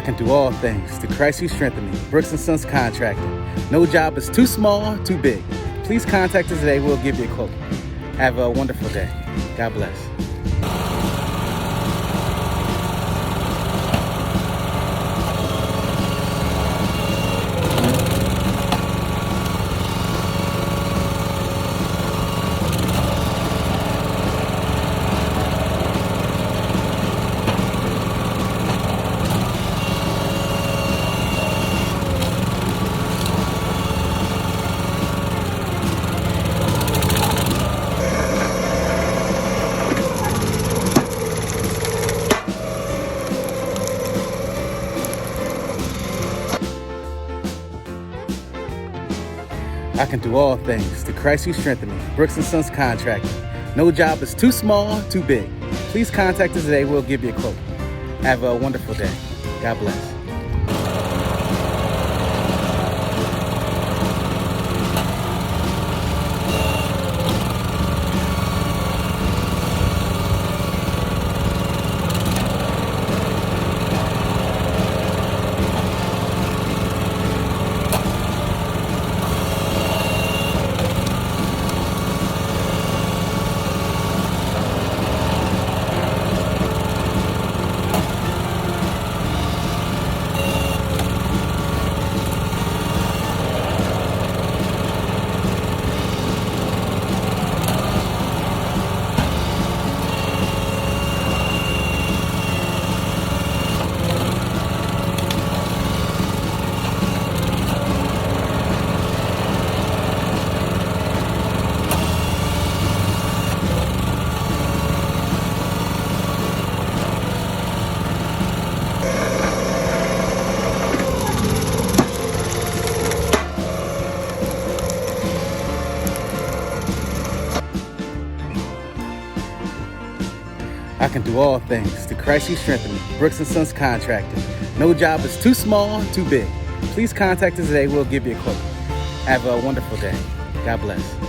can do all things through Christ who strengthens me. Brooks & Sons Contracting. No job is too small, too big. Please contact us today. We'll give you a quote. Have a wonderful day. God bless. I can do all things through Christ who strengthens me. Brooks & Sons Contracting. No job is too small, too big. Please contact us today. We'll give you a quote. Have a wonderful day. God bless. I can do all things through Christ who strengthens me. Brooks & Sons Contracting. No job is too small, too big. Please contact us today. We'll give you a quote. Have a wonderful day. God bless.